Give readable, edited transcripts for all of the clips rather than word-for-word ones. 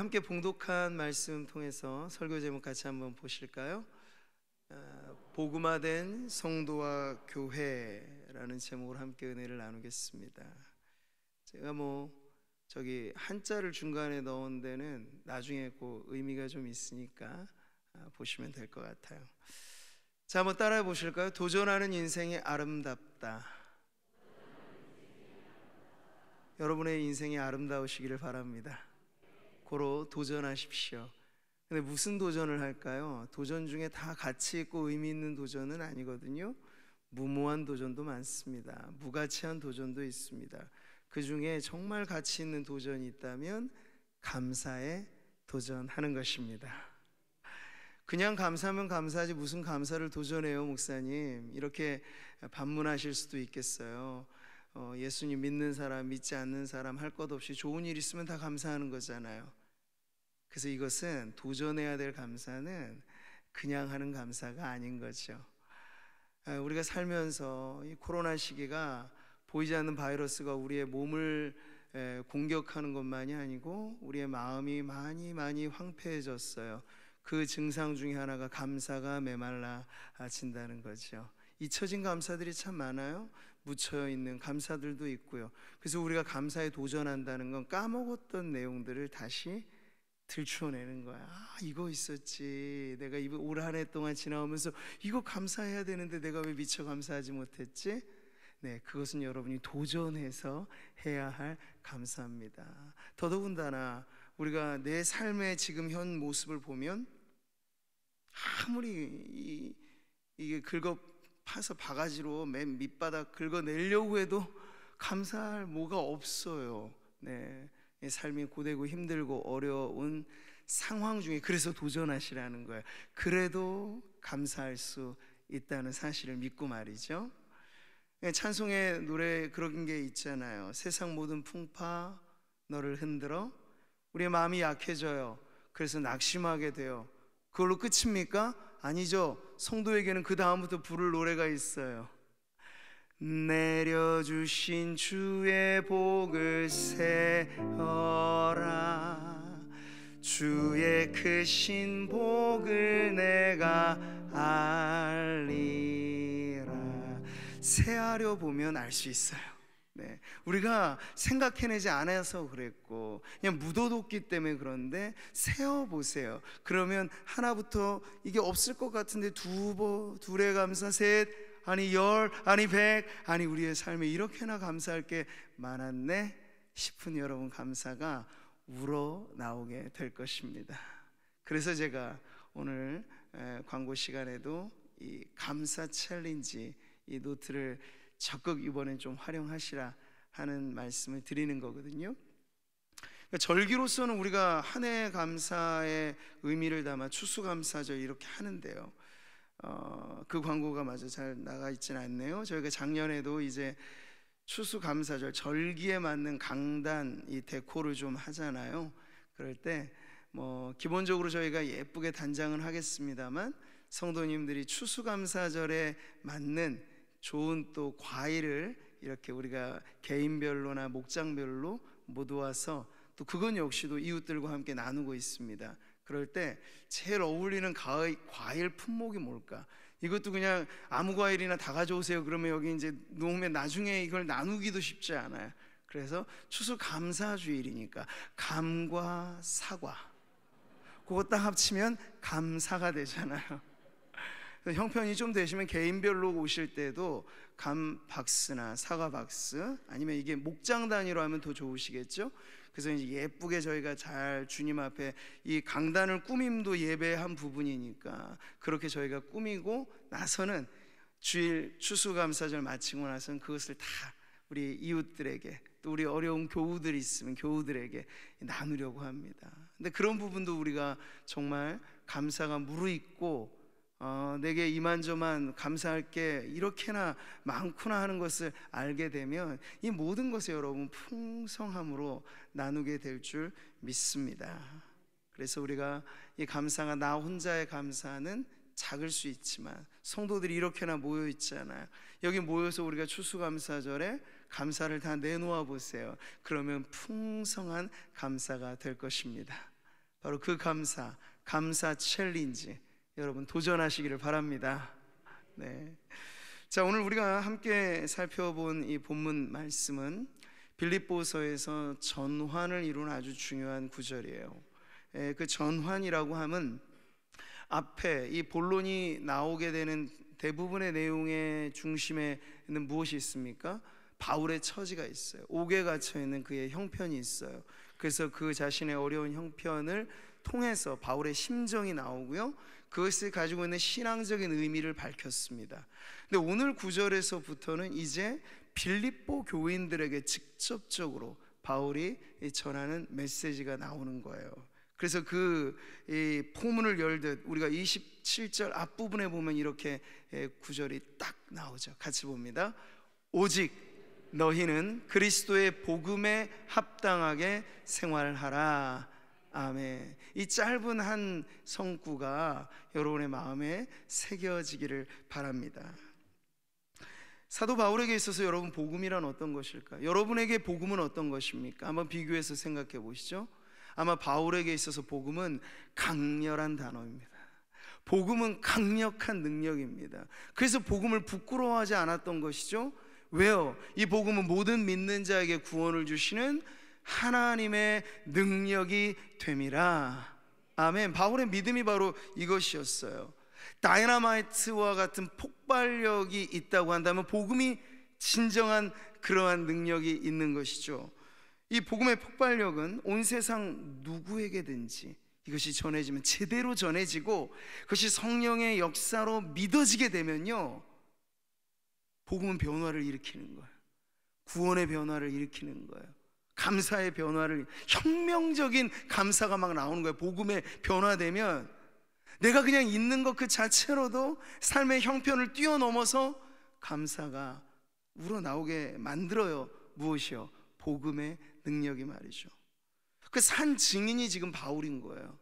함께 봉독한 말씀 통해서 설교 제목 같이 한번 보실까요? 복음화된 성도와 교회라는 제목으로 함께 은혜를 나누겠습니다. 제가 저기 한자를 중간에 넣은 데는 나중에 그 의미가 좀 있으니까 보시면 될 것 같아요. 자, 한번 따라해 보실까요? 도전하는 인생이 아름답다. 여러분의 인생이 아름다우시기를 바랍니다. 고로 도전하십시오. 근데 무슨 도전을 할까요? 도전 중에 다 가치 있고 의미 있는 도전은 아니거든요. 무모한 도전도 많습니다. 무가치한 도전도 있습니다. 그 중에 정말 가치 있는 도전이 있다면 감사에 도전하는 것입니다. 그냥 감사하면 감사하지 무슨 감사를 도전해요, 목사님? 이렇게 반문하실 수도 있겠어요. 예수님 믿는 사람, 믿지 않는 사람 할 것 없이 좋은 일 있으면 다 감사하는 거잖아요. 그래서 이것은 도전해야 될 감사는 그냥 하는 감사가 아닌 거죠. 우리가 살면서 이 코로나 시기가 보이지 않는 바이러스가 우리의 몸을 공격하는 것만이 아니고 우리의 마음이 많이 황폐해졌어요. 그 증상 중에 하나가 감사가 메말라진다는 거죠. 잊혀진 감사들이 참 많아요. 묻혀있는 감사들도 있고요. 그래서 우리가 감사에 도전한다는 건 까먹었던 내용들을 다시 들추어내는 거야. 이거 있었지. 내가 올 한 해 동안 지나오면서 이거 감사해야 되는데 내가 왜 미처 감사하지 못했지? 네, 그것은 여러분이 도전해서 해야 할 감사입니다. 더더군다나 우리가 내 삶의 지금 현 모습을 보면 아무리 이게 파서 바가지로 맨 밑바닥 긁어내려고 해도 감사할 뭐가 없어요. 네, 삶이 고되고 힘들고 어려운 상황 중에 그래서 도전하시라는 거예요. 그래도 감사할 수 있다는 사실을 믿고 말이죠. 찬송의 노래 그런 게 있잖아요. 세상 모든 풍파 너를 흔들어 우리의 마음이 약해져요. 그래서 낙심하게 돼요. 그걸로 끝입니까? 아니죠. 성도에게는 그 다음부터 부를 노래가 있어요. 내려주신 주의 복을 세어라. 주의 크신 복을 내가 알리라. 세하려 보면 알 수 있어요. 네, 우리가 생각해내지 않아서 그랬고 그냥 묻어뒀기 때문에 그런데 세어보세요. 그러면 하나부터 이게 없을 것 같은데 둘의 감사, 셋, 아니 열, 아니 백, 아니 우리의 삶에 이렇게나 감사할 게 많았네 싶은 여러분 감사가 우러나오게 될 것입니다. 그래서 제가 오늘 광고 시간에도 이 감사 챌린지 이 노트를 적극 이번엔 좀 활용하시라 하는 말씀을 드리는 거거든요. 그러니까 절기로서는 우리가 한 해 감사의 의미를 담아 추수감사절 이렇게 하는데요. 그 광고가 마저 잘 나가 있지는 않네요. 저희가 작년에도 이제 추수감사절 절기에 맞는 강단 이 데코를 좀 하잖아요. 그럴 때 기본적으로 저희가 예쁘게 단장은 하겠습니다만 성도님들이 추수감사절에 맞는 좋은 또 과일을 이렇게 우리가 개인별로나 목장별로 모두와서 또 그건 역시도 이웃들과 함께 나누고 있습니다. 그럴 때 제일 어울리는 과일 품목이 뭘까? 이것도 그냥 아무 과일이나 다 가져오세요 그러면 여기 이제 놓으면 나중에 이걸 나누기도 쉽지 않아요. 그래서 추수감사주일이니까 감과 사과 그거 딱 합치면 감사가 되잖아요. 형편이 좀 되시면 개인별로 오실 때도 감 박스나 사과 박스 아니면 이게 목장 단위로 하면 더 좋으시겠죠? 그래서 이제 예쁘게 저희가 잘 주님 앞에 이 강단을 꾸밈도 예배의 한 부분이니까 그렇게 저희가 꾸미고 나서는 주일 추수감사절 마치고 나서는 그것을 다 우리 이웃들에게 또 우리 어려운 교우들이 있으면 교우들에게 나누려고 합니다. 근데 그런 부분도 우리가 정말 감사가 무르익고 내게 이만저만 감사할 게 이렇게나 많구나 하는 것을 알게 되면 이 모든 것을 여러분 풍성함으로 나누게 될 줄 믿습니다. 그래서 우리가 이 감사가 나 혼자의 감사는 작을 수 있지만 성도들이 이렇게나 모여 있잖아요. 여기 모여서 우리가 추수감사절에 감사를 다 내놓아 보세요. 그러면 풍성한 감사가 될 것입니다. 바로 그 감사 챌린지 여러분 도전하시기를 바랍니다. 네. 자, 오늘 우리가 함께 살펴본 이 본문 말씀은 빌립보서에서 전환을 이루는 아주 중요한 구절이에요. 그 전환이라고 하면 앞에 이 본론이 나오게 되는 대부분의 내용의 중심에는 무엇이 있습니까? 바울의 처지가 있어요. 옥에 갇혀 있는 그의 형편이 있어요. 그래서 그 자신의 어려운 형편을 통해서 바울의 심정이 나오고요, 그것을 가지고 있는 신앙적인 의미를 밝혔습니다. 근데 오늘 구절에서부터는 이제 빌립보 교인들에게 직접적으로 바울이 전하는 메시지가 나오는 거예요. 그래서 그 포문을 열듯 우리가 27절 앞부분에 보면 이렇게 구절이 딱 나오죠. 같이 봅니다. 오직 너희는 그리스도의 복음에 합당하게 생활하라. 아멘. 이 짧은 한 성구가 여러분의 마음에 새겨지기를 바랍니다. 사도 바울에게 있어서 여러분, 복음이란 어떤 것일까? 여러분에게 복음은 어떤 것입니까? 한번 비교해서 생각해 보시죠. 아마 바울에게 있어서 복음은 강렬한 단어입니다. 복음은 강력한 능력입니다. 그래서 복음을 부끄러워하지 않았던 것이죠. 왜요? 이 복음은 모든 믿는 자에게 구원을 주시는 하나님의 능력이 됨이라. 아멘. 바울의 믿음이 바로 이것이었어요. 다이너마이트와 같은 폭발력이 있다고 한다면 복음이 진정한 그러한 능력이 있는 것이죠. 이 복음의 폭발력은 온 세상 누구에게든지 이것이 전해지면, 제대로 전해지고 그것이 성령의 역사로 믿어지게 되면요, 복음은 변화를 일으키는 거예요. 구원의 변화를 일으키는 거예요. 감사의 변화를, 혁명적인 감사가 막 나오는 거예요. 복음에 변화되면 내가 그냥 있는 것 그 자체로도 삶의 형편을 뛰어넘어서 감사가 우러나오게 만들어요. 무엇이요? 복음의 능력이 말이죠. 그 산 증인이 지금 바울인 거예요.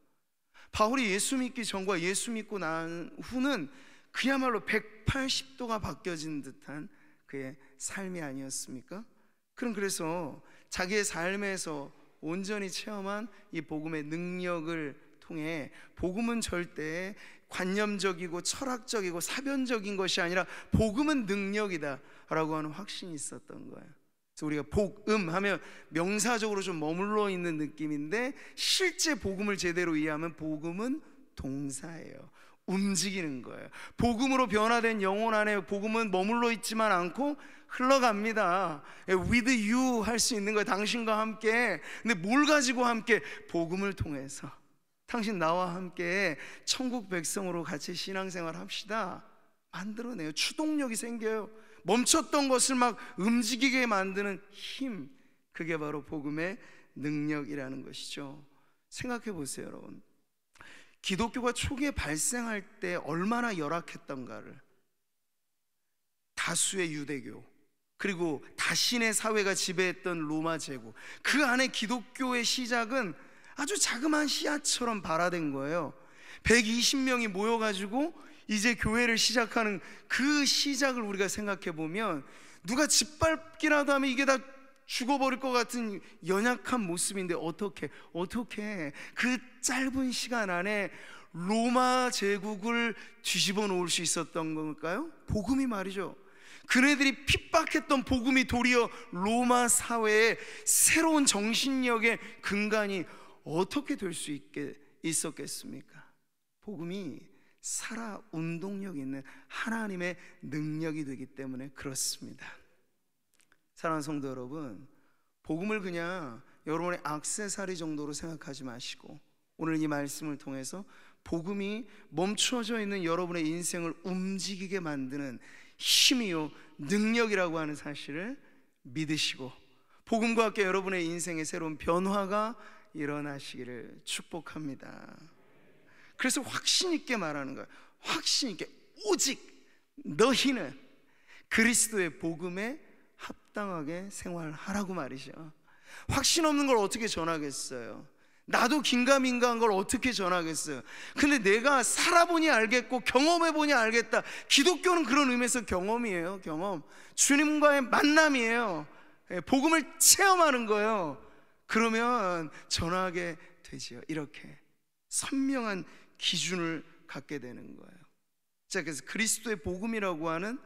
바울이 예수 믿기 전과 예수 믿고 난 후는 그야말로 180도가 바뀌어진 듯한 그의 삶이 아니었습니까? 그래서 자기의 삶에서 온전히 체험한 이 복음의 능력을 통해, 복음은 절대 관념적이고 철학적이고 사변적인 것이 아니라 복음은 능력이다 라고 하는 확신이 있었던 거예요. 그래서 우리가 복음 하면 명사적으로 좀 머물러 있는 느낌인데, 실제 복음을 제대로 이해하면 복음은 동사예요. 움직이는 거예요. 복음으로 변화된 영혼 안에 복음은 머물러 있지만 않고 흘러갑니다. With you 할 수 있는 거예요. 당신과 함께. 근데 뭘 가지고 함께? 복음을 통해서 당신 나와 함께 천국 백성으로 같이 신앙생활 합시다 만들어내요. 추동력이 생겨요. 멈췄던 것을 막 움직이게 만드는 힘, 그게 바로 복음의 능력이라는 것이죠. 생각해 보세요, 여러분. 기독교가 초기에 발생할 때 얼마나 열악했던가를, 다수의 유대교, 그리고 다신의 사회가 지배했던 로마 제국, 그 안에 기독교의 시작은 아주 자그마한 씨앗처럼 발화된 거예요. 120명이 모여가지고 이제 교회를 시작하는 그 시작을 우리가 생각해 보면, 누가 짓밟기라도 하면 이게 다 죽어버릴 것 같은 연약한 모습인데 어떻게 그 짧은 시간 안에 로마 제국을 뒤집어 놓을 수 있었던 걸까요? 복음이 말이죠. 그네들이 핍박했던 복음이 도리어 로마 사회의 새로운 정신력의 근간이 어떻게 될 수 있었겠습니까? 복음이 살아 운동력 있는 하나님의 능력이 되기 때문에 그렇습니다. 사랑하는 성도 여러분, 복음을 그냥 여러분의 액세서리 정도로 생각하지 마시고, 오늘 이 말씀을 통해서 복음이 멈춰져 있는 여러분의 인생을 움직이게 만드는 힘이요 능력이라고 하는 사실을 믿으시고, 복음과 함께 여러분의 인생에 새로운 변화가 일어나시기를 축복합니다. 그래서 확신 있게 말하는 거예요. 확신 있게. 오직 너희는 그리스도의 복음에 합당하게 생활하라고 말이죠. 확신 없는 걸 어떻게 전하겠어요? 나도 긴가민가한 걸 어떻게 전하겠어요? 근데 내가 살아보니 알겠고 경험해보니 알겠다. 기독교는 그런 의미에서 경험이에요. 경험. 주님과의 만남이에요. 복음을 체험하는 거예요. 그러면 전하게 되지요. 이렇게 선명한 기준을 갖게 되는 거예요. 자, 그래서 그리스도의 복음이라고 하는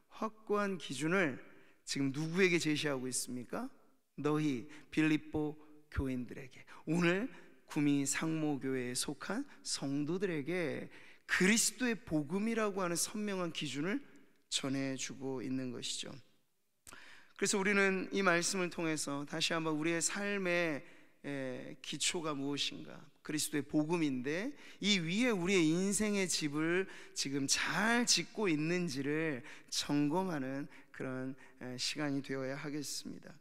확고한 기준을 지금 누구에게 제시하고 있습니까? 너희 빌립보 교인들에게, 오늘 구미 상모교회에 속한 성도들에게 그리스도의 복음이라고 하는 선명한 기준을 전해주고 있는 것이죠. 그래서 우리는 이 말씀을 통해서 다시 한번 우리의 삶의 기초가 무엇인가, 그리스도의 복음인데 이 위에 우리의 인생의 집을 지금 잘 짓고 있는지를 점검하는 그런 시간이 되어야 하겠습니다.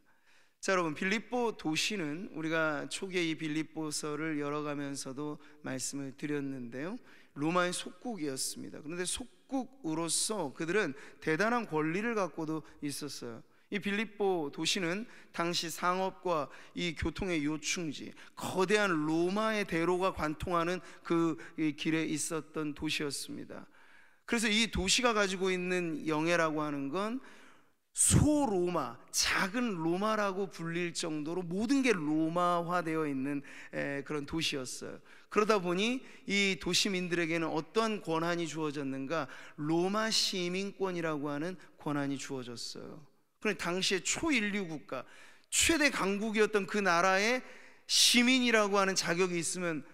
자, 여러분, 빌립보 도시는 우리가 초기에 이 빌립보서를 열어가면서도 말씀을 드렸는데요, 로마의 속국이었습니다. 그런데 속국으로서 그들은 대단한 권리를 갖고도 있었어요. 이 빌립보 도시는 당시 상업과 이 교통의 요충지, 거대한 로마의 대로가 관통하는 그 길에 있었던 도시였습니다. 그래서 이 도시가 가지고 있는 영예라고 하는 건 소로마, 작은 로마라고 불릴 정도로 모든 게 로마화되어 있는 그런 도시였어요. 그러다 보니 이 도시민들에게는 어떤 권한이 주어졌는가? 로마 시민권이라고 하는 권한이 주어졌어요. 그런데 당시에 초인류 국가, 최대 강국이었던 그 나라의 시민이라고 하는 자격이 있으면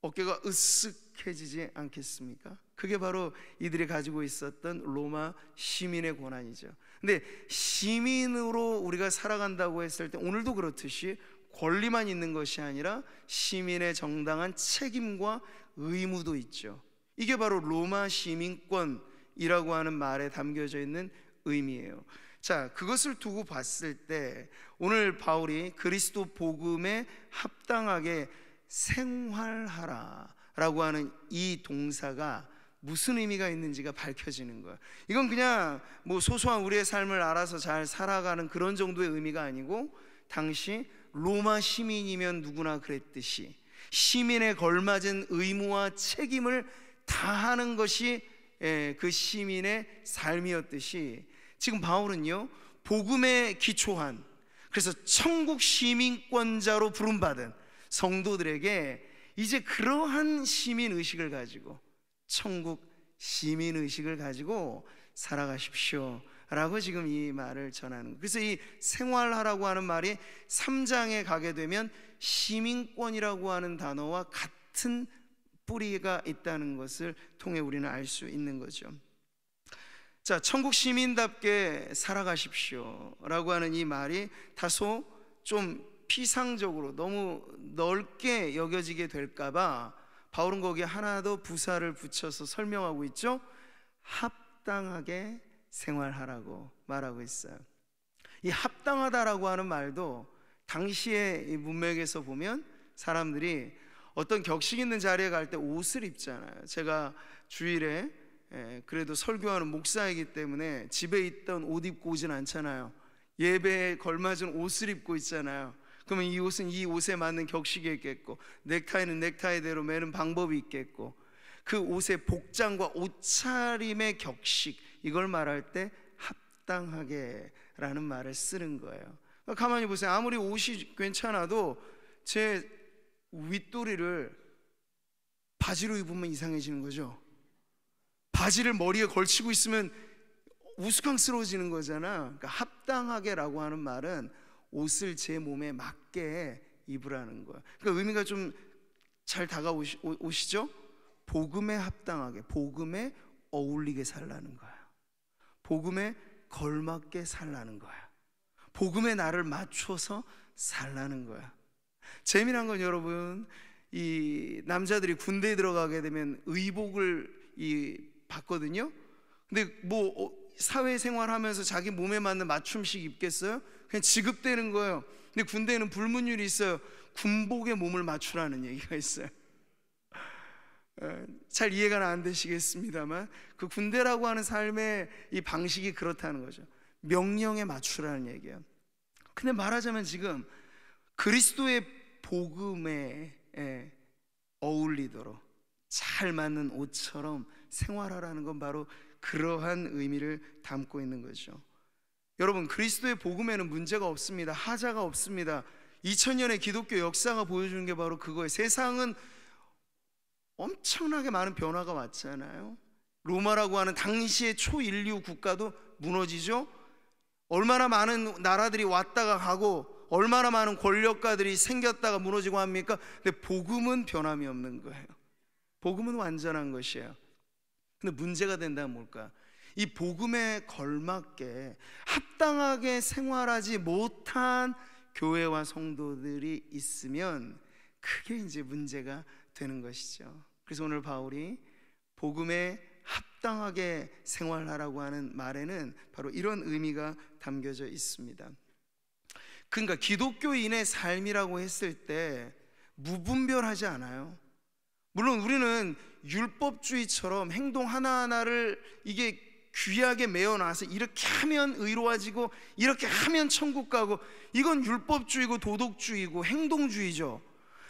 어깨가 으쓱해지지 않겠습니까? 그게 바로 이들이 가지고 있었던 로마 시민의 권한이죠. 근데 시민으로 우리가 살아간다고 했을 때 오늘도 그렇듯이 권리만 있는 것이 아니라 시민의 정당한 책임과 의무도 있죠. 이게 바로 로마 시민권이라고 하는 말에 담겨져 있는 의미예요. 자, 그것을 두고 봤을 때 오늘 바울이 그리스도 복음에 합당하게 생활하라 라고 하는 이 동사가 무슨 의미가 있는지가 밝혀지는 거예요. 이건 그냥 뭐 소소한 우리의 삶을 알아서 잘 살아가는 그런 정도의 의미가 아니고, 당시 로마 시민이면 누구나 그랬듯이 시민에 걸맞은 의무와 책임을 다하는 것이 그 시민의 삶이었듯이, 지금 바울은요, 복음에 기초한, 그래서 천국 시민권자로 부름받은 성도들에게 이제 그러한 시민의식을 가지고, 천국 시민의식을 가지고 살아가십시오 라고 지금 이 말을 전하는 거예요. 그래서 이 생활하라고 하는 말이 3장에 가게 되면 시민권이라고 하는 단어와 같은 뿌리가 있다는 것을 통해 우리는 알 수 있는 거죠. 자, 천국 시민답게 살아가십시오 라고 하는 이 말이 다소 좀 피상적으로 너무 넓게 여겨지게 될까봐 바울은 거기에 하나 더 부사를 붙여서 설명하고 있죠. 합당하게 생활하라고 말하고 있어요. 이 합당하다라고 하는 말도 당시의 이 문맥에서 보면 사람들이 어떤 격식 있는 자리에 갈 때 옷을 입잖아요. 제가 주일에 그래도 설교하는 목사이기 때문에 집에 있던 옷 입고 오진 않잖아요. 예배에 걸맞은 옷을 입고 있잖아요. 그러면 이 옷은 이 옷에 맞는 격식이 있겠고, 넥타이는 넥타이대로 매는 방법이 있겠고, 그 옷의 복장과 옷차림의 격식, 이걸 말할 때 합당하게 라는 말을 쓰는 거예요. 가만히 보세요. 아무리 옷이 괜찮아도 제 윗도리를 바지로 입으면 이상해지는 거죠. 바지를 머리에 걸치고 있으면 우스꽝스러워지는 거잖아. 그러니까 합당하게라고 하는 말은 옷을 제 몸에 맞게 입으라는 거야. 그러니까 의미가 좀 잘 다가오시죠? 복음에 합당하게, 복음에 어울리게 살라는 거야. 복음에 걸맞게 살라는 거야. 복음에 나를 맞춰서 살라는 거야. 재미난 건 여러분, 이 남자들이 군대에 들어가게 되면 의복을 받거든요. 근데 뭐 사회생활하면서 자기 몸에 맞는 맞춤식 입겠어요? 그냥 지급되는 거예요. 근데 군대에는 불문율이 있어요. 군복에 몸을 맞추라는 얘기가 있어요. 잘 이해가 안 되시겠습니다만 그 군대라고 하는 삶의 이 방식이 그렇다는 거죠. 명령에 맞추라는 얘기예요. 근데 말하자면 지금 그리스도의 복음에 어울리도록 잘 맞는 옷처럼 생활하라는 건 바로 그러한 의미를 담고 있는 거죠. 여러분, 그리스도의 복음에는 문제가 없습니다. 하자가 없습니다. 2000년의 기독교 역사가 보여주는 게 바로 그거예요. 세상은 엄청나게 많은 변화가 왔잖아요. 로마라고 하는 당시의 초인류 국가도 무너지죠. 얼마나 많은 나라들이 왔다가 가고 얼마나 많은 권력가들이 생겼다가 무너지고 합니까? 근데 복음은 변함이 없는 거예요. 복음은 완전한 것이에요. 근데 문제가 된다면 뭘까? 이 복음에 걸맞게 합당하게 생활하지 못한 교회와 성도들이 있으면 그게 이제 문제가 되는 것이죠. 그래서 오늘 바울이 복음에 합당하게 생활하라고 하는 말에는 바로 이런 의미가 담겨져 있습니다. 그러니까 기독교인의 삶이라고 했을 때 무분별하지 않아요. 물론 우리는 율법주의처럼 행동 하나하나를 이게 귀하게 메어놔서 이렇게 하면 의로워지고 이렇게 하면 천국 가고, 이건 율법주의고 도덕주의고 행동주의죠.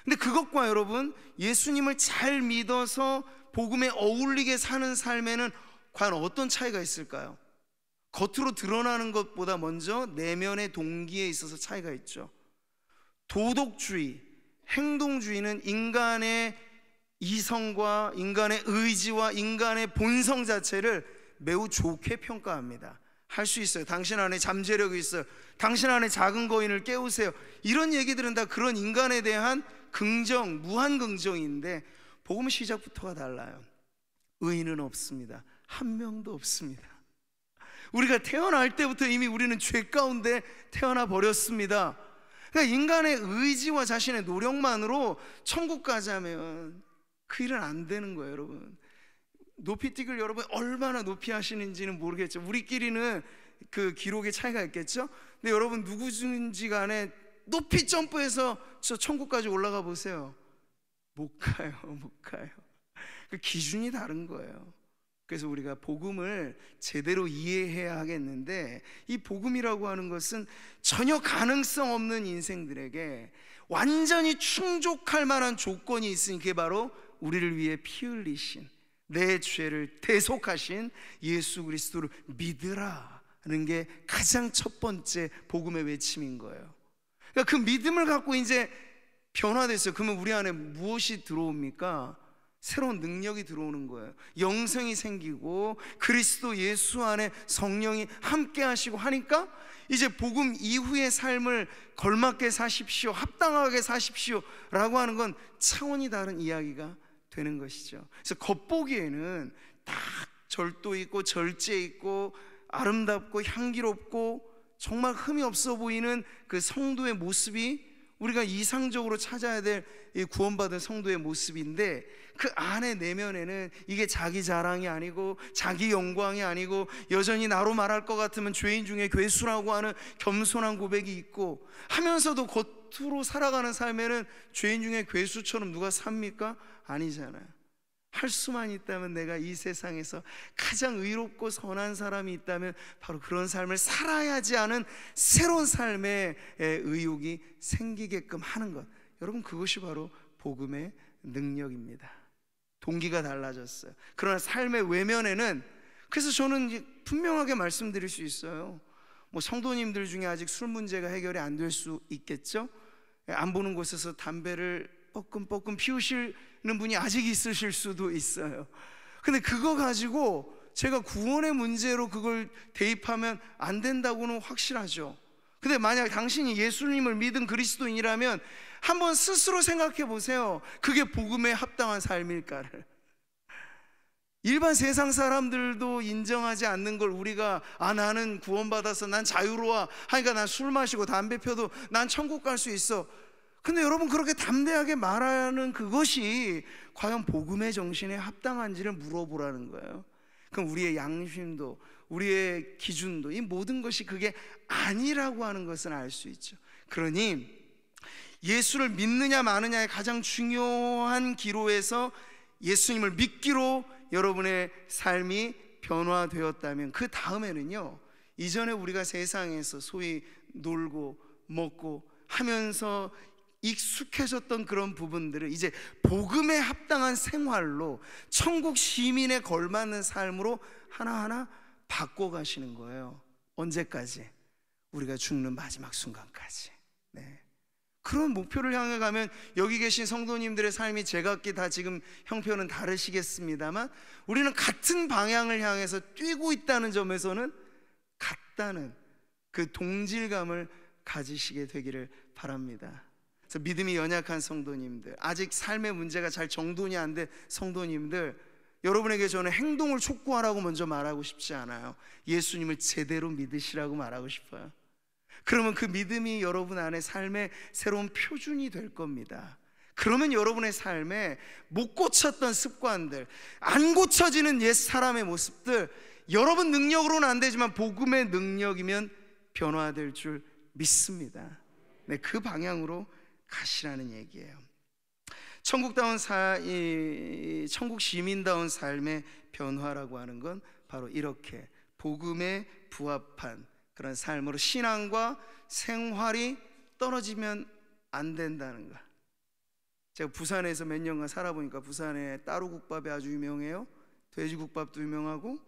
근데 그것과 여러분 예수님을 잘 믿어서 복음에 어울리게 사는 삶에는 과연 어떤 차이가 있을까요? 겉으로 드러나는 것보다 먼저 내면의 동기에 있어서 차이가 있죠. 도덕주의, 행동주의는 인간의 이성과 인간의 의지와 인간의 본성 자체를 매우 좋게 평가합니다. 할 수 있어요. 당신 안에 잠재력이 있어요. 당신 안에 작은 거인을 깨우세요. 이런 얘기들은 다 그런 인간에 대한 긍정, 무한 긍정인데 복음의 시작부터가 달라요. 의인은 없습니다. 한 명도 없습니다. 우리가 태어날 때부터 이미 우리는 죄 가운데 태어나 버렸습니다. 그러니까 인간의 의지와 자신의 노력만으로 천국 가자면 그 일은 안 되는 거예요, 여러분. 높이뛰기를 여러분 얼마나 높이 하시는지는 모르겠죠. 우리끼리는 그 기록의 차이가 있겠죠. 근데 여러분 누구든지 간에 높이 점프해서 저 천국까지 올라가 보세요. 못 가요, 못 가요. 그 기준이 다른 거예요. 그래서 우리가 복음을 제대로 이해해야 하겠는데, 이 복음이라고 하는 것은 전혀 가능성 없는 인생들에게 완전히 충족할 만한 조건이 있으니 그게 바로 우리를 위해 피 흘리신, 내 죄를 대속하신 예수 그리스도를 믿으라는 게 가장 첫 번째 복음의 외침인 거예요. 그러니까 그 믿음을 갖고 이제 변화됐어요. 그러면 우리 안에 무엇이 들어옵니까? 새로운 능력이 들어오는 거예요. 영생이 생기고 그리스도 예수 안에 성령이 함께 하시고 하니까 이제 복음 이후의 삶을 걸맞게 사십시오, 합당하게 사십시오 라고 하는 건 차원이 다른 이야기가 되는 것이죠. 그래서 겉보기에는 딱 절도 있고 절제 있고 아름답고 향기롭고 정말 흠이 없어 보이는 그 성도의 모습이 우리가 이상적으로 찾아야 될 구원받은 성도의 모습인데, 그 안에 내면에는 이게 자기 자랑이 아니고 자기 영광이 아니고 여전히 나로 말할 것 같으면 죄인 중에 괴수라고 하는 겸손한 고백이 있고, 하면서도 겉으로 살아가는 삶에는 죄인 중에 괴수처럼 누가 삽니까? 아니잖아요. 할 수만 있다면, 내가 이 세상에서 가장 의롭고 선한 사람이 있다면 바로 그런 삶을 살아야지 하는 새로운 삶의 의욕이 생기게끔 하는 것, 여러분 그것이 바로 복음의 능력입니다. 동기가 달라졌어요. 그러나 삶의 외면에는, 그래서 저는 분명하게 말씀드릴 수 있어요. 뭐 성도님들 중에 아직 술 문제가 해결이 안 될 수 있겠죠. 안 보는 곳에서 담배를 뻐끔뻐끔 피우시는 분이 아직 있으실 수도 있어요. 근데 그거 가지고 제가 구원의 문제로 그걸 대입하면 안 된다고는 확실하죠. 근데 만약 당신이 예수님을 믿은 그리스도인이라면 한번 스스로 생각해 보세요. 그게 복음에 합당한 삶일까를. 일반 세상 사람들도 인정하지 않는 걸 우리가 나는 구원받아서 난 자유로워 하니까 난 술 마시고 담배 펴도 난 천국 갈 수 있어. 근데 여러분 그렇게 담대하게 말하는 그것이 과연 복음의 정신에 합당한지를 물어보라는 거예요. 그럼 우리의 양심도 우리의 기준도 이 모든 것이 그게 아니라고 하는 것은 알 수 있죠. 그러니 예수를 믿느냐 마느냐의 가장 중요한 기로에서 예수님을 믿기로 여러분의 삶이 변화되었다면, 그 다음에는요, 이전에 우리가 세상에서 소위 놀고 먹고 하면서 익숙해졌던 그런 부분들을 이제 복음에 합당한 생활로 천국 시민에 걸맞는 삶으로 하나하나 바꿔가시는 거예요. 언제까지? 우리가 죽는 마지막 순간까지. 네. 그런 목표를 향해 가면 여기 계신 성도님들의 삶이 제각기 다 지금 형편은 다르시겠습니다만 우리는 같은 방향을 향해서 뛰고 있다는 점에서는 같다는 그 동질감을 가지시게 되기를 바랍니다. 그래서 믿음이 연약한 성도님들, 아직 삶의 문제가 잘 정돈이 안 된 성도님들, 여러분에게 저는 행동을 촉구하라고 먼저 말하고 싶지 않아요. 예수님을 제대로 믿으시라고 말하고 싶어요. 그러면 그 믿음이 여러분 안에 삶의 새로운 표준이 될 겁니다. 그러면 여러분의 삶에 못 고쳤던 습관들, 안 고쳐지는 옛 사람의 모습들, 여러분 능력으로는 안 되지만 복음의 능력이면 변화될 줄 믿습니다. 네, 그 방향으로 가시라는 얘기예요. 천국 시민다운 삶의 변화라고 하는 건 바로 이렇게 복음에 부합한 그런 삶으로 신앙과 생활이 떨어지면 안 된다는 거. 제가 부산에서 몇 년간 살아보니까 부산에 따로국밥이 아주 유명해요. 돼지국밥도 유명하고,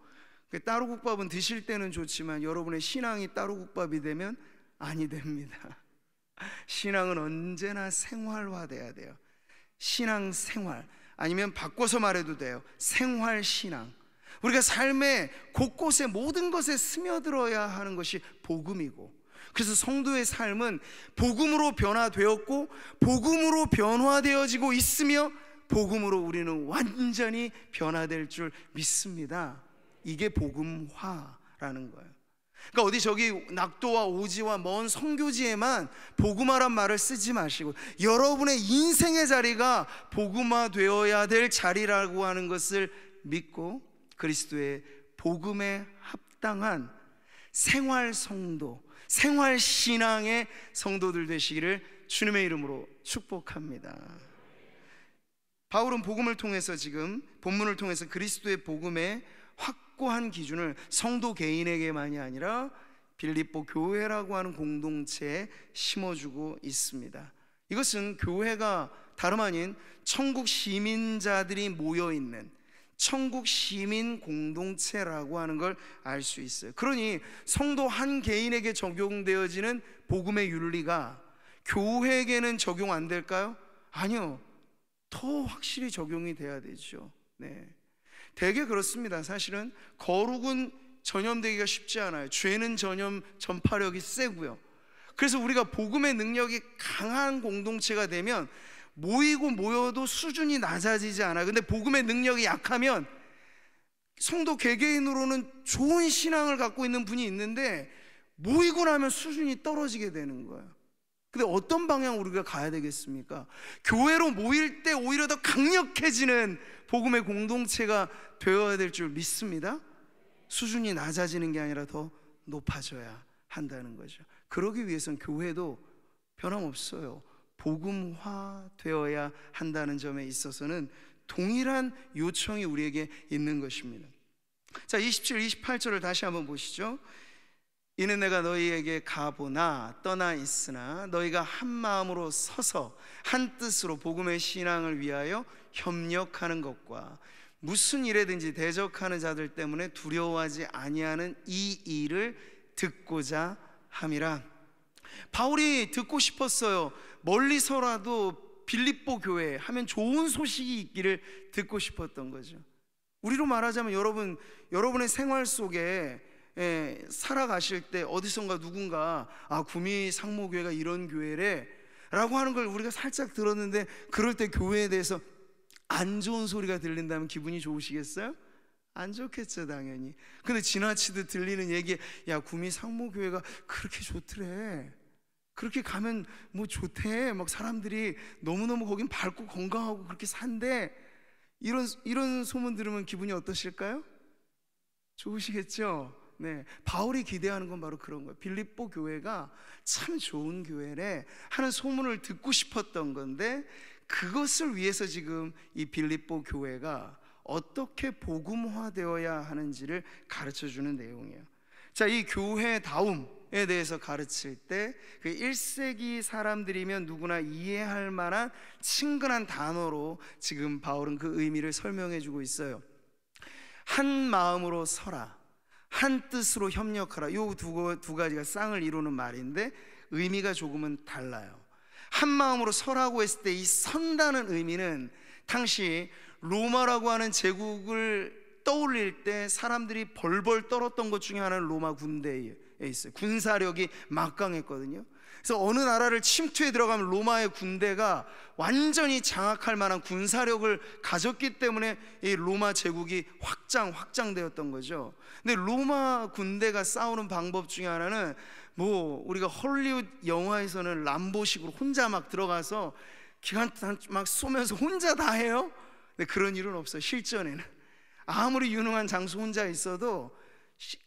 그 따로국밥은 드실 때는 좋지만 여러분의 신앙이 따로국밥이 되면 아니 됩니다. 신앙은 언제나 생활화돼야 돼요. 신앙생활, 아니면 바꿔서 말해도 돼요. 생활신앙. 우리가 삶의 곳곳에 모든 것에 스며들어야 하는 것이 복음이고, 그래서 성도의 삶은 복음으로 변화되었고 복음으로 변화되어지고 있으며 복음으로 우리는 완전히 변화될 줄 믿습니다. 이게 복음화라는 거예요. 그러니까 어디 저기 낙도와 오지와 먼 선교지에만 복음화란 말을 쓰지 마시고 여러분의 인생의 자리가 복음화 되어야 될 자리라고 하는 것을 믿고 그리스도의 복음에 합당한 생활 성도, 생활 신앙의 성도들 되시기를 주님의 이름으로 축복합니다. 바울은 복음을 통해서 지금 본문을 통해서 그리스도의 복음의 확고한 기준을 성도 개인에게만이 아니라 빌립보 교회라고 하는 공동체에 심어주고 있습니다. 이것은 교회가 다름 아닌 천국 시민자들이 모여있는 천국 시민 공동체라고 하는 걸 알 수 있어요. 그러니 성도 한 개인에게 적용되어지는 복음의 윤리가 교회에게는 적용 안 될까요? 아니요, 더 확실히 적용이 돼야 되죠. 네. 되게 그렇습니다. 사실은 거룩은 전염되기가 쉽지 않아요. 죄는 전파력이 세고요. 그래서 우리가 복음의 능력이 강한 공동체가 되면 모여도 수준이 낮아지지 않아요. 근데 복음의 능력이 약하면 성도 개개인으로는 좋은 신앙을 갖고 있는 분이 있는데 모이고 나면 수준이 떨어지게 되는 거예요. 근데 어떤 방향으로 우리가 가야 되겠습니까? 교회로 모일 때 오히려 더 강력해지는 복음의 공동체가 되어야 될 줄 믿습니다. 수준이 낮아지는 게 아니라 더 높아져야 한다는 거죠. 그러기 위해서는 교회도 변함없어요. 복음화 되어야 한다는 점에 있어서는 동일한 요청이 우리에게 있는 것입니다. 자, 27, 28절을 다시 한번 보시죠. 이는 내가 너희에게 가보나 떠나 있으나 너희가 한 마음으로 서서 한 뜻으로 복음의 신앙을 위하여 협력하는 것과 무슨 일에든지 대적하는 자들 때문에 두려워하지 아니하는 이 일을 듣고자 함이라. 바울이 듣고 싶었어요. 멀리서라도 빌립보 교회 하면 좋은 소식이 있기를 듣고 싶었던 거죠. 우리로 말하자면 여러분의 생활 속에 살아가실 때 어디선가 누군가 구미 상모교회가 이런 교회래 라고 하는 걸 우리가 살짝 들었는데, 그럴 때 교회에 대해서 안 좋은 소리가 들린다면 기분이 좋으시겠어요? 안 좋겠죠, 당연히. 근데 지나치듯 들리는 얘기에 야, 구미 상모교회가 그렇게 좋더래, 그렇게 가면 뭐 좋대, 막 사람들이 너무너무 거긴 밝고 건강하고 그렇게 산대, 이런 소문 들으면 기분이 어떠실까요? 좋으시겠죠? 네, 바울이 기대하는 건 바로 그런 거예요. 빌립보 교회가 참 좋은 교회래 하는 소문을 듣고 싶었던 건데, 그것을 위해서 지금 이 빌립보 교회가 어떻게 복음화되어야 하는지를 가르쳐주는 내용이에요. 자, 이 교회다움에 대해서 가르칠 때 그 1세기 사람들이면 누구나 이해할 만한 친근한 단어로 지금 바울은 그 의미를 설명해 주고 있어요. 한 마음으로 서라, 한 뜻으로 협력하라. 이 두 가지가 쌍을 이루는 말인데 의미가 조금은 달라요. 한 마음으로 서라고 했을 때 이 선다는 의미는 당시 로마라고 하는 제국을 떠올릴 때 사람들이 벌벌 떨었던 것 중에 하나는 로마 군대에 있어요. 군사력이 막강했거든요. 그래서 어느 나라를 침투해 들어가면 로마의 군대가 완전히 장악할 만한 군사력을 가졌기 때문에 이 로마 제국이 확장되었던 거죠. 근데 로마 군대가 싸우는 방법 중에 하나는 뭐 우리가 헐리우드 영화에서는 람보식으로 혼자 막 들어가서 기관탄 막 쏘면서 혼자 다 해요. 근데 그런 일은 없어요. 실전에는 아무리 유능한 장수 혼자 있어도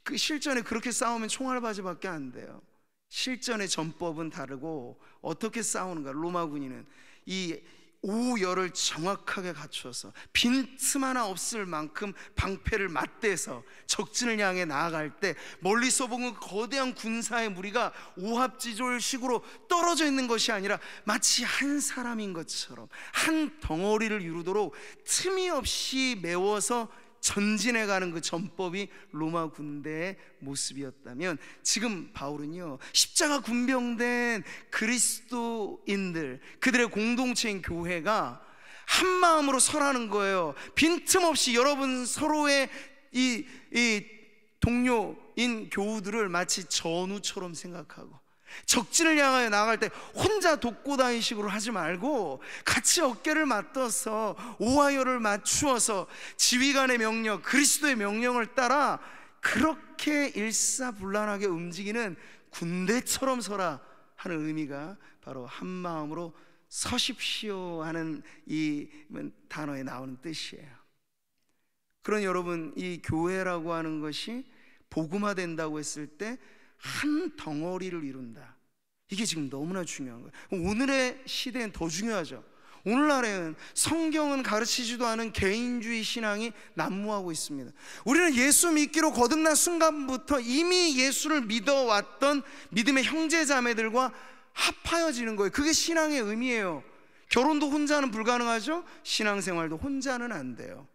그 실전에 그렇게 싸우면 총알바지밖에 안 돼요. 실전의 전법은 다르고 어떻게 싸우는가. 로마 군인은 이 오열을 정확하게 갖추어서 빈틈 하나 없을 만큼 방패를 맞대서 적진을 향해 나아갈 때 멀리서 보면 거대한 군사의 무리가 오합지졸식으로 떨어져 있는 것이 아니라 마치 한 사람인 것처럼 한 덩어리를 이루도록 틈이 없이 메워서 전진해가는 그 전법이 로마 군대의 모습이었다면, 지금 바울은요, 십자가 군병된 그리스도인들, 그들의 공동체인 교회가 한 마음으로 서라는 거예요. 빈틈없이 여러분 서로의 이 동료인 교우들을 마치 전우처럼 생각하고, 적진을 향하여 나갈 때 혼자 독고다이식으로 하지 말고 같이 어깨를 맞춰서 오하열을 맞추어서 지휘관의 명령, 그리스도의 명령을 따라 그렇게 일사불란하게 움직이는 군대처럼 서라 하는 의미가 바로 한 마음으로 서십시오 하는 이 단어에 나오는 뜻이에요. 그런 여러분, 이 교회라고 하는 것이 복음화된다고 했을 때 한 덩어리를 이룬다. 이게 지금 너무나 중요한 거예요. 오늘의 시대엔 더 중요하죠. 오늘날에는 성경은 가르치지도 않은 개인주의 신앙이 난무하고 있습니다. 우리는 예수 믿기로 거듭난 순간부터 이미 예수를 믿어왔던 믿음의 형제자매들과 합하여지는 거예요. 그게 신앙의 의미예요. 결혼도 혼자는 불가능하죠. 신앙생활도 혼자는 안 돼요.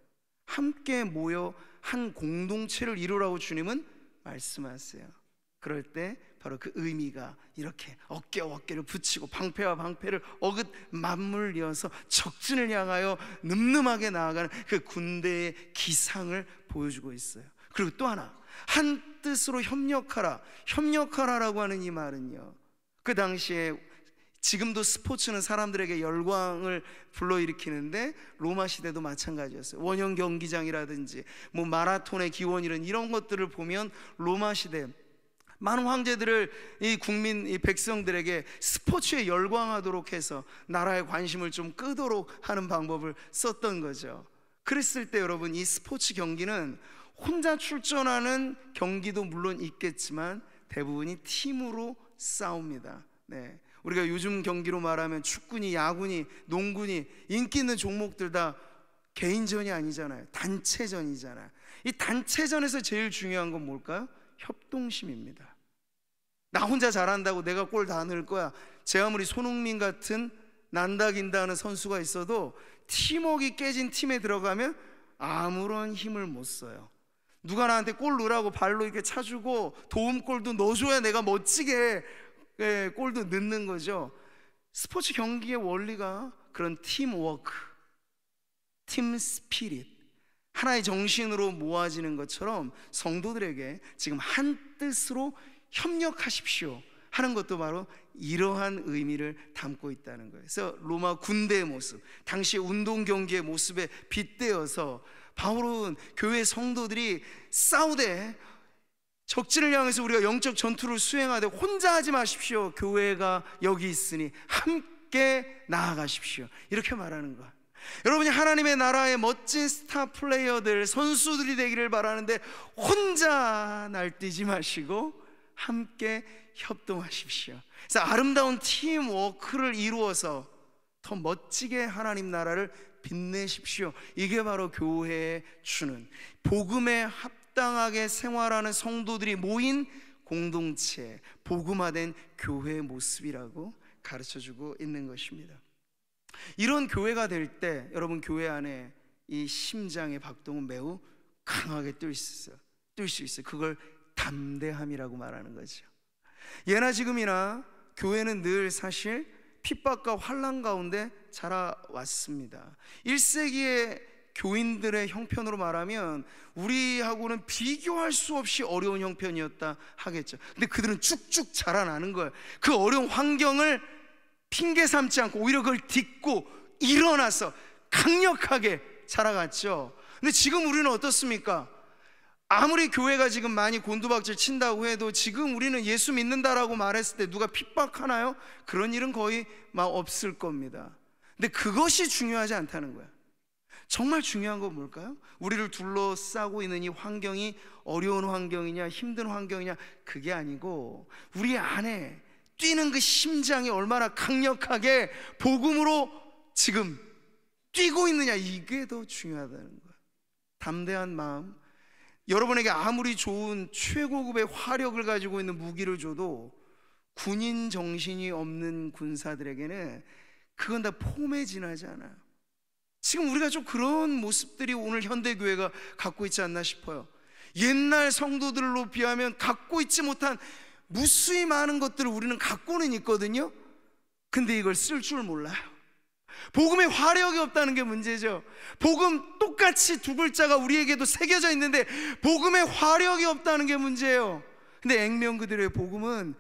함께 모여 한 공동체를 이루라고 주님은 말씀하세요. 그럴 때 바로 그 의미가 이렇게 어깨와 어깨를 붙이고 방패와 방패를 어긋 맞물려서 적진을 향하여 늠름하게 나아가는 그 군대의 기상을 보여주고 있어요. 그리고 또 하나, 한 뜻으로 협력하라라고 하는 이 말은요, 그 당시에 지금도 스포츠는 사람들에게 열광을 불러일으키는데 로마 시대도 마찬가지였어요. 원형 경기장이라든지 뭐 마라톤의 기원이란 이런 것들을 보면 로마 시대 많은 황제들을 이 국민, 이 백성들에게 스포츠에 열광하도록 해서 나라의 관심을 좀 끄도록 하는 방법을 썼던 거죠. 그랬을 때 여러분, 이 스포츠 경기는 혼자 출전하는 경기도 물론 있겠지만 대부분이 팀으로 싸웁니다. 네. 우리가 요즘 경기로 말하면 축구니 야구니 농구니 인기 있는 종목들 다 개인전이 아니잖아요. 단체전이잖아요. 이 단체전에서 제일 중요한 건 뭘까요? 협동심입니다. 나 혼자 잘한다고 내가 골 다 넣을 거야. 제 아무리 손흥민 같은 난다긴다 하는 선수가 있어도 팀워크가 깨진 팀에 들어가면 아무런 힘을 못 써요. 누가 나한테 골 넣으라고 발로 이렇게 차주고 도움골도 넣어줘야 내가 멋지게 골도 넣는 거죠. 스포츠 경기의 원리가 그런 팀워크, 팀 스피릿, 하나의 정신으로 모아지는 것처럼 성도들에게 지금 한 뜻으로 협력하십시오 하는 것도 바로 이러한 의미를 담고 있다는 거예요. 그래서 로마 군대의 모습, 당시 운동 경기의 모습에 빗대어서 바울은 교회 성도들이 싸우되 적진을 향해서 우리가 영적 전투를 수행하되 혼자 하지 마십시오. 교회가 여기 있으니 함께 나아가십시오. 이렇게 말하는 거야. 여러분이 하나님의 나라의 멋진 스타 플레이어들, 선수들이 되기를 바라는데 혼자 날뛰지 마시고 함께 협동하십시오. 그래서 아름다운 팀워크를 이루어서 더 멋지게 하나님 나라를 빛내십시오. 이게 바로 교회에 주는 복음에 합당하게 생활하는 성도들이 모인 공동체, 복음화된 교회의 모습이라고 가르쳐주고 있는 것입니다. 이런 교회가 될 때 여러분, 교회 안에 이 심장의 박동은 매우 강하게 뛸 수 있어요. 그걸 담대함이라고 말하는 거죠. 예나 지금이나 교회는 늘 사실 핍박과 환난 가운데 자라왔습니다. 1세기의 교인들의 형편으로 말하면 우리하고는 비교할 수 없이 어려운 형편이었다 하겠죠. 근데 그들은 쭉쭉 자라나는 거예요. 그 어려운 환경을 핑계 삼지 않고 오히려 그걸 딛고 일어나서 강력하게 자라갔죠. 근데 지금 우리는 어떻습니까? 아무리 교회가 지금 많이 곤두박질 친다고 해도 지금 우리는 예수 믿는다라고 말했을 때 누가 핍박하나요? 그런 일은 거의 막 없을 겁니다. 근데 그것이 중요하지 않다는 거야. 정말 중요한 건 뭘까요? 우리를 둘러싸고 있는 이 환경이 어려운 환경이냐 힘든 환경이냐 그게 아니고 우리 안에 뛰는 그 심장이 얼마나 강력하게 복음으로 지금 뛰고 있느냐, 이게 더 중요하다는 거야. 담대한 마음. 여러분에게 아무리 좋은 최고급의 화력을 가지고 있는 무기를 줘도 군인 정신이 없는 군사들에게는 그건 다 폼에 지나지 않아요. 지금 우리가 좀 그런 모습들이 오늘 현대교회가 갖고 있지 않나 싶어요. 옛날 성도들로 비하면 갖고 있지 못한 무수히 많은 것들을 우리는 갖고는 있거든요. 근데 이걸 쓸 줄 몰라요. 복음의 화력이 없다는 게 문제죠. 복음 똑같이 두 글자가 우리에게도 새겨져 있는데 복음의 화력이 없다는 게 문제예요. 근데 액면 그대로의 복음은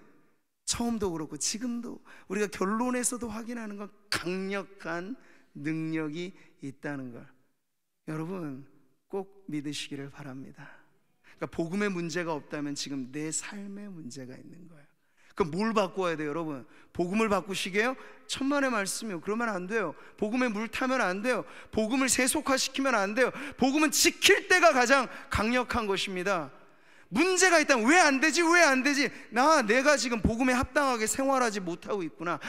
처음도 그렇고 지금도 우리가 결론에서도 확인하는 건 강력한 능력이 있다는 걸 여러분 꼭 믿으시기를 바랍니다. 그러니까 복음의 문제가 없다면 지금 내 삶에 문제가 있는 거예요. 그럼 뭘 바꿔야 돼요, 여러분? 복음을 바꾸시게요? 천만의 말씀이요. 그러면 안 돼요. 복음에 물 타면 안 돼요. 복음을 세속화시키면 안 돼요. 복음은 지킬 때가 가장 강력한 것입니다. 문제가 있다면 왜 안 되지? 왜 안 되지? 내가 지금 복음에 합당하게 생활하지 못하고 있구나.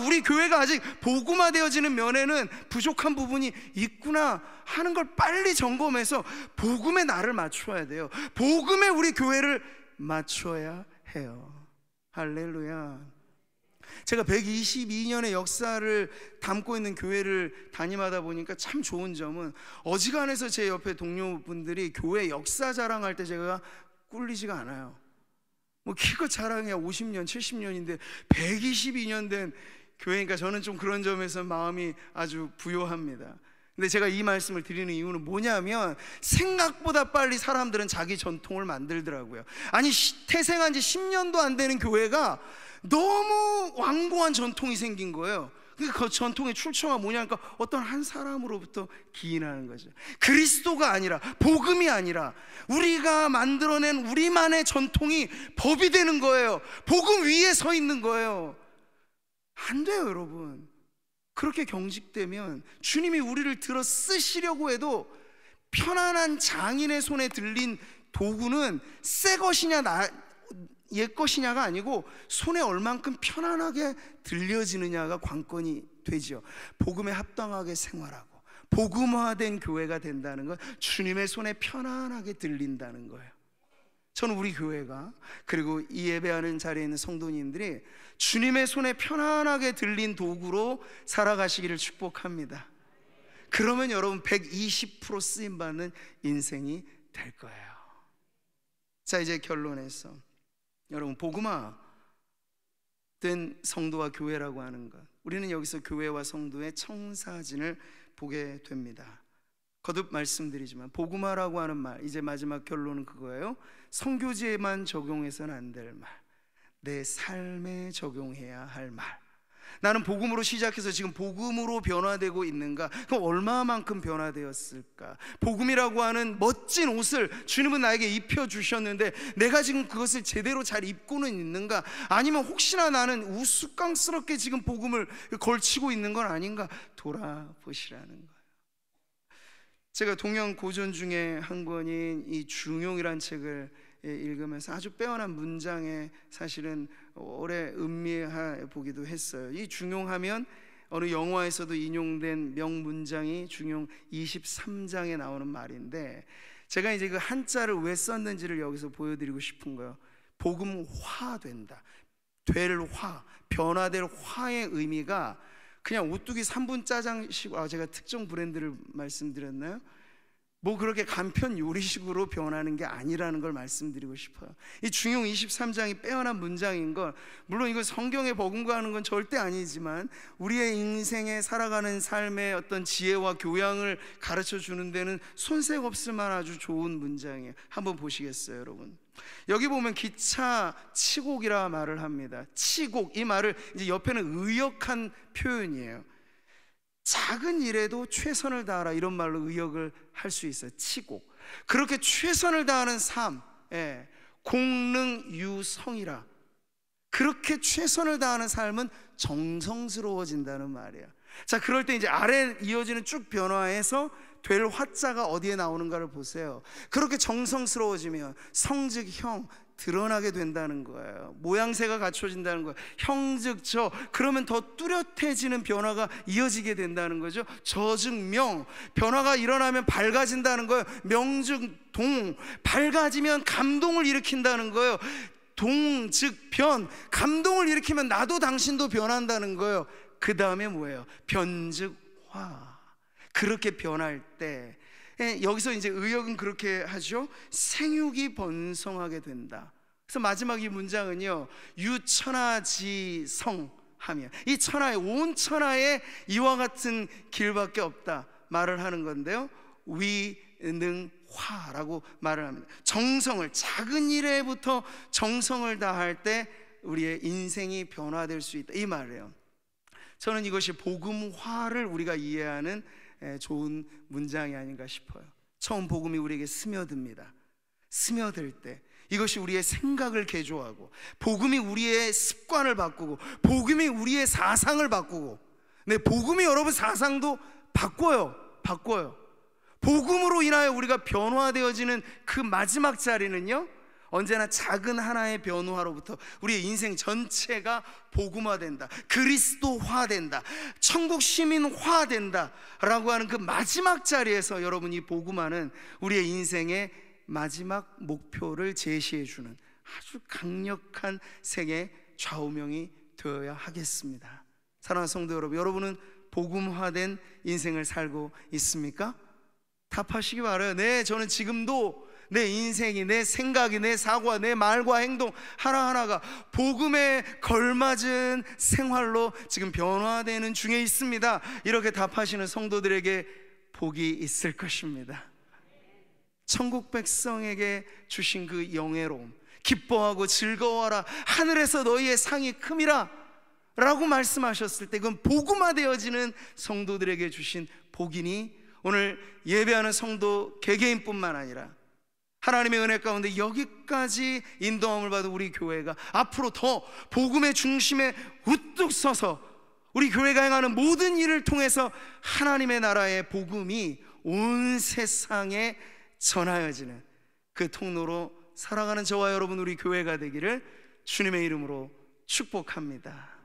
우리 교회가 아직 복음화되어지는 면에는 부족한 부분이 있구나 하는 걸 빨리 점검해서 복음에 나를 맞춰야 돼요. 복음에 우리 교회를 맞춰야 해요. 할렐루야. 제가 122년의 역사를 담고 있는 교회를 담임하다 보니까 참 좋은 점은 어지간해서 제 옆에 동료분들이 교회 역사 자랑할 때 제가 꿀리지가 않아요. 뭐 키껏 자랑해야 50년, 70년인데 122년 된 교회니까 저는 좀 그런 점에서 마음이 아주 부요합니다. 근데 제가 이 말씀을 드리는 이유는 뭐냐면 생각보다 빨리 사람들은 자기 전통을 만들더라고요. 아니 태생한 지 10년도 안 되는 교회가 너무 완고한 전통이 생긴 거예요. 그 전통의 출처가 뭐냐니까 어떤 한 사람으로부터 기인하는 거죠. 그리스도가 아니라 복음이 아니라 우리가 만들어낸 우리만의 전통이 법이 되는 거예요. 복음 위에 서 있는 거예요. 안 돼요, 여러분. 그렇게 경직되면 주님이 우리를 들어 쓰시려고 해도 편안한 장인의 손에 들린 도구는 새 것이냐 옛 것이냐가 아니고 손에 얼만큼 편안하게 들려지느냐가 관건이 되죠. 복음에 합당하게 생활하고 복음화된 교회가 된다는 건 주님의 손에 편안하게 들린다는 거예요. 저는 우리 교회가 그리고 이 예배하는 자리에 있는 성도님들이 주님의 손에 편안하게 들린 도구로 살아가시기를 축복합니다. 그러면 여러분 120% 쓰임받는 인생이 될 거예요. 자, 이제 결론에서 여러분 복음화 된 성도와 교회라고 하는 것, 우리는 여기서 교회와 성도의 청사진을 보게 됩니다. 거듭 말씀드리지만 복음화라고 하는 말, 이제 마지막 결론은 그거예요. 선교지에만 적용해서는 안 될 말, 내 삶에 적용해야 할 말. 나는 복음으로 시작해서 지금 복음으로 변화되고 있는가? 그럼 얼마만큼 변화되었을까? 복음이라고 하는 멋진 옷을 주님은 나에게 입혀주셨는데 내가 지금 그것을 제대로 잘 입고는 있는가? 아니면 혹시나 나는 우스꽝스럽게 지금 복음을 걸치고 있는 건 아닌가? 돌아보시라는 거예요. 제가 동양 고전 중에 한 권인 이 중용이란 책을 읽으면서 아주 빼어난 문장에 사실은 오래 음미해 보기도 했어요. 이 중용하면 어느 영화에서도 인용된 명문장이 중용 23장에 나오는 말인데, 제가 이제 그 한자를 왜 썼는지를 여기서 보여드리고 싶은 거예요. 복음화된다, 될 화, 변화될 화의 의미가 그냥 오뚜기 3분 짜장식, 제가 특정 브랜드를 말씀드렸나요? 뭐 그렇게 간편 요리식으로 변하는 게 아니라는 걸 말씀드리고 싶어요. 이 중용 23장이 빼어난 문장인 걸, 물론 이거 성경에 버금가는 건 절대 아니지만 우리의 인생에 살아가는 삶의 어떤 지혜와 교양을 가르쳐 주는 데는 손색 없을 만한 아주 좋은 문장이에요. 한번 보시겠어요, 여러분? 여기 보면 기차 치곡이라 말을 합니다. 치곡, 이 말을 이제 옆에는 의역한 표현이에요. 작은 일에도 최선을 다하라, 이런 말로 의역을 할 수 있어요. 치곡. 그렇게 최선을 다하는 삶, 공능유성이라. 그렇게 최선을 다하는 삶은 정성스러워진다는 말이에요. 자, 그럴 때 이제 아래 이어지는 쭉 변화해서 될 화자가 어디에 나오는가를 보세요. 그렇게 정성스러워지면 성즉 형, 드러나게 된다는 거예요. 모양새가 갖춰진다는 거예요. 형즉 저, 그러면 더 뚜렷해지는 변화가 이어지게 된다는 거죠. 저즉 명, 변화가 일어나면 밝아진다는 거예요. 명즉 동, 밝아지면 감동을 일으킨다는 거예요. 동 즉 변, 감동을 일으키면 나도 당신도 변한다는 거예요. 그 다음에 뭐예요? 변즉 화. 그렇게 변할 때, 여기서 이제 의역은 그렇게 하죠. 생육이 번성하게 된다. 그래서 마지막 이 문장은요, 유천하지성하며, 이 천하에, 온 천하에 이와 같은 길밖에 없다 말을 하는 건데요, 위능화라고 말을 합니다. 정성을, 작은 일에부터 정성을 다할 때 우리의 인생이 변화될 수 있다, 이 말이에요. 저는 이것이 복음화를 우리가 이해하는 좋은 문장이 아닌가 싶어요. 처음 복음이 우리에게 스며듭니다. 스며들 때 이것이 우리의 생각을 개조하고, 복음이 우리의 습관을 바꾸고, 복음이 우리의 사상을 바꾸고, 네, 복음이 여러분 사상도 바꿔요. 복음으로 인하여 우리가 변화되어지는 그 마지막 자리는요, 언제나 작은 하나의 변화로부터 우리의 인생 전체가 복음화된다, 그리스도화된다, 천국 시민화된다 라고 하는 그 마지막 자리에서 여러분, 이 복음화는 우리의 인생의 마지막 목표를 제시해주는 아주 강력한 생의 좌우명이 되어야 하겠습니다. 사랑하는 성도 여러분, 여러분은 복음화된 인생을 살고 있습니까? 답하시기 바라요. 네, 저는 지금도 내 인생이, 내 생각이, 내 사고와 내 말과 행동 하나하나가 복음에 걸맞은 생활로 지금 변화되는 중에 있습니다. 이렇게 답하시는 성도들에게 복이 있을 것입니다. 천국 백성에게 주신 그 영예로움, 기뻐하고 즐거워하라, 하늘에서 너희의 상이 큼이라 라고 말씀하셨을 때, 그건 복음화되어지는 성도들에게 주신 복이니, 오늘 예배하는 성도 개개인뿐만 아니라 하나님의 은혜 가운데 여기까지 인도함을 받은 우리 교회가 앞으로 더 복음의 중심에 우뚝 서서 우리 교회가 행하는 모든 일을 통해서 하나님의 나라의 복음이 온 세상에 전하여지는 그 통로로 살아가는 저와 여러분, 우리 교회가 되기를 주님의 이름으로 축복합니다.